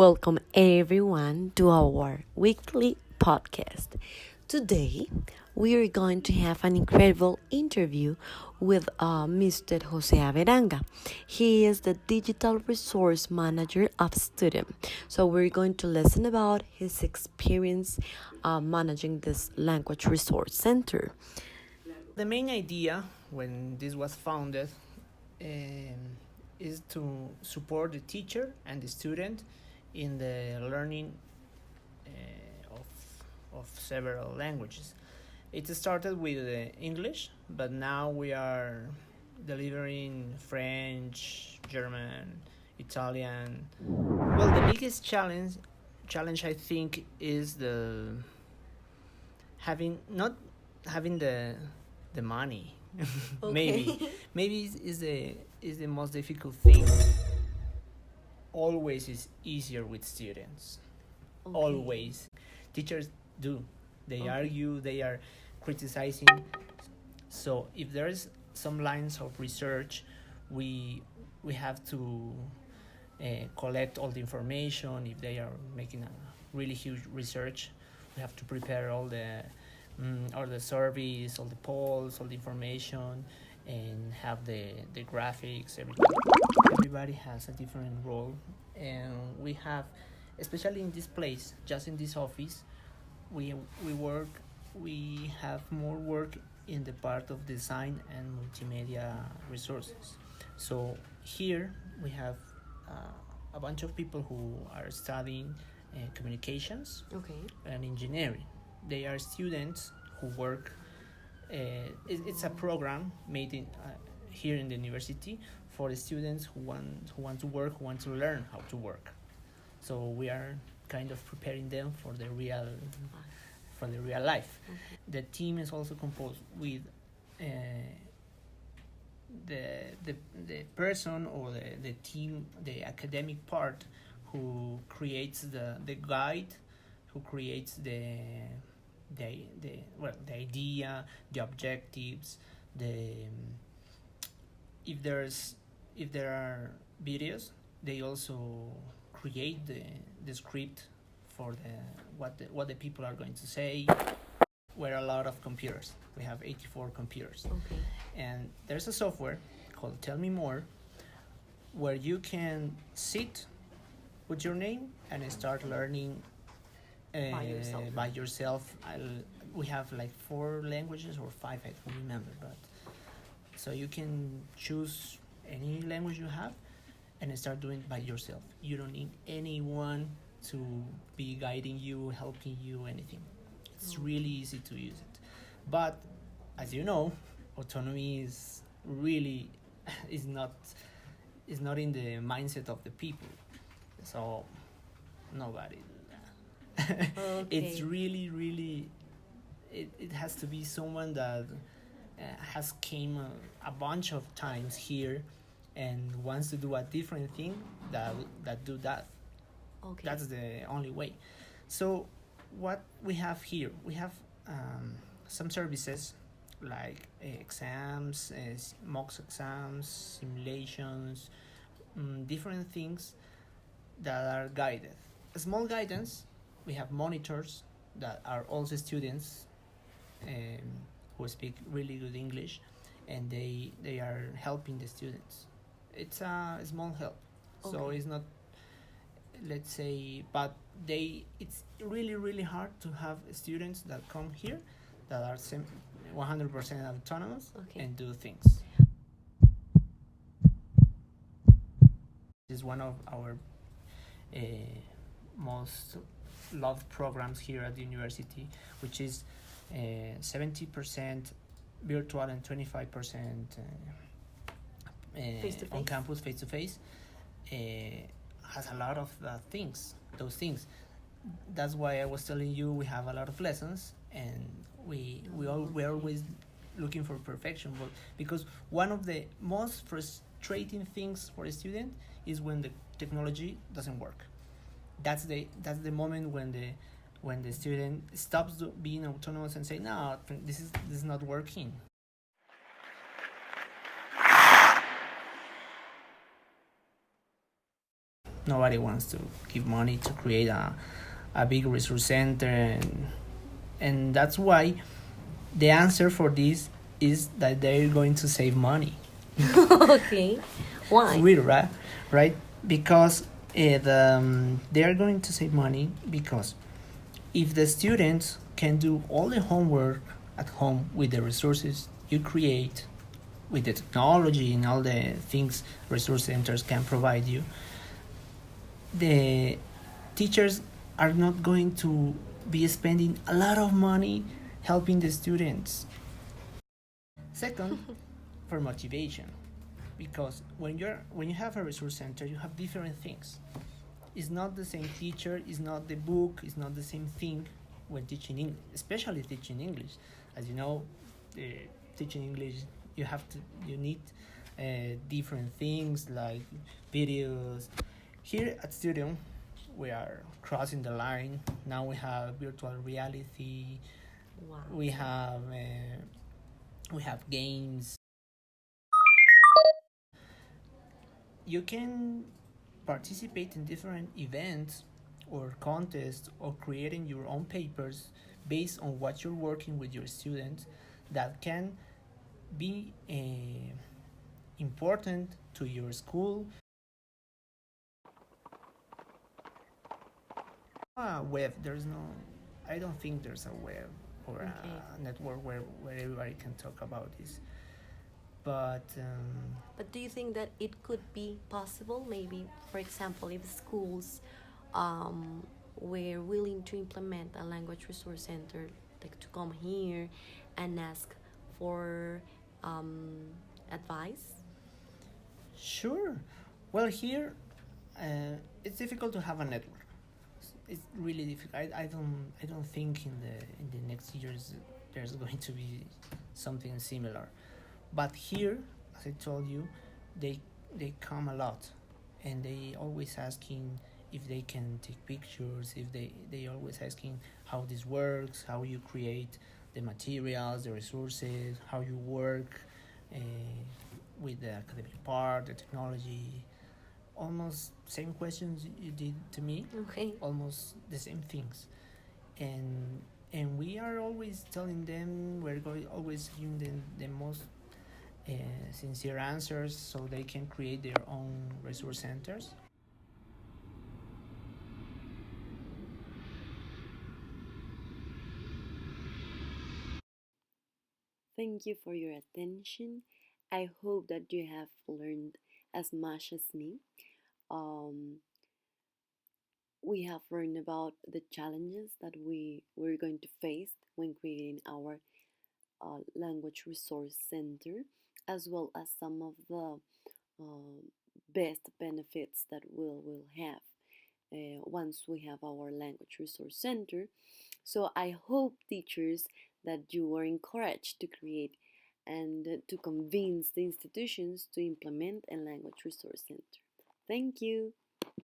Welcome everyone to our weekly podcast. Today, we are going to have an incredible interview with Mr. Jose Averanga. He is the Digital Resource Manager of Studium. So, we're going to listen about his experience managing this language resource center. The main idea when this was founded is to support the teacher and the student in the learning of several languages. It started with English, but now we are delivering French, German, Italian. Well, the biggest challenge I think is the having not having the money. Maybe is the most difficult thing. Always is easier with students. Always teachers do, they argue, they are criticizing. So if there's some lines of research, we have to collect all the information. If they are making a really huge research, we have to prepare all the surveys, all the polls, all the information, and have the graphics, everything. Everybody has a different role, and we have, especially in this place, just in this office, we have more work in the part of design and multimedia resources. So here we have a bunch of people who are studying communications and engineering. They are students who work. It's a program made in here in the university for the students who want to work, who want to learn how to work. So we are kind of preparing them for the real life. The team is also composed with the person or the team, the academic part, who creates the guide, who creates the idea, the objectives, if there are videos, they also create the script for what the people are going to say. We're a lot of computers. We have 84 computers. And there's a software called Tell Me More, where you can sit, put your name, and start learning by yourself. We have like 4 languages or 5, I don't remember, but so you can choose any language you have and start doing it by yourself. You don't need anyone to be guiding you, helping you, anything. It's really easy to use it. But as you know, autonomy is really is not in the mindset of the people. So nobody. It's really it has to be someone that has came a bunch of times here and wants to do a different thing that do that. That's the only way. So what we have here, we have some services like exams, mock exams, simulations, different things that are guided. A small guidance, we have monitors that are also students who speak really good English, and they are helping the students. It's a small help, so it's not, let's say, but it's really hard to have students that come here that are 100% autonomous and do things. This is one of our most loved programs here at the university, which is 70% virtual and 25% on campus, face-to-face. Has a lot of those things. That's why I was telling you we have a lot of lessons, and we're always looking for perfection. But because one of the most frustrating things for a student is when the technology doesn't work. That's the moment when the student stops being autonomous and say, no, this is not working. Nobody wants to give money to create a big resource center, and that's why the answer for this is that they're going to save money. Okay. It's Why? weird, right? Right? Because they are going to save money because if the students can do all the homework at home with the resources you create, with the technology and all the things resource centers can provide you, the teachers are not going to be spending a lot of money helping the students. Second, for motivation, because when you have a resource center, you have different things. It's not the same teacher, it's not the book, it's not the same thing when teaching English, especially teaching English. As you know, uh, teaching English, you need different things like videos. Here at Studium, we are crossing the line. Now we have virtual reality. Wow. We have games. You can participate in different events or contests or creating your own papers based on what you're working with your students that can be important to your school. Web, there's no, I don't think there's a web or Okay. a network where everybody can talk about this. But But do you think that it could be possible? Maybe, for example, if schools um, were willing to implement a language resource center, like to come here and ask for um, advice? sure, well, here it's difficult to have a network. It's really difficult. I don't think in the next years there's going to be something similar. But here, as I told you, they they come a lot, and they always asking if they can take pictures. If they always asking how this works, how you create the materials, the resources, how you work uh, with the academic part, the technology. Almost same questions you did to me. Okay. Almost the same things, and we are always telling them, always giving them the most sincere answers so they can create their own resource centers. Thank you for your attention. I hope that you have learned as much as me. Um, we have learned about the challenges that we're going to face when creating our language resource center, as well as some of the uh, best benefits that we'll have once we have our language resource center. So I hope, teachers, that you are encouraged to create and to convince the institutions to implement a language resource center. Thank you.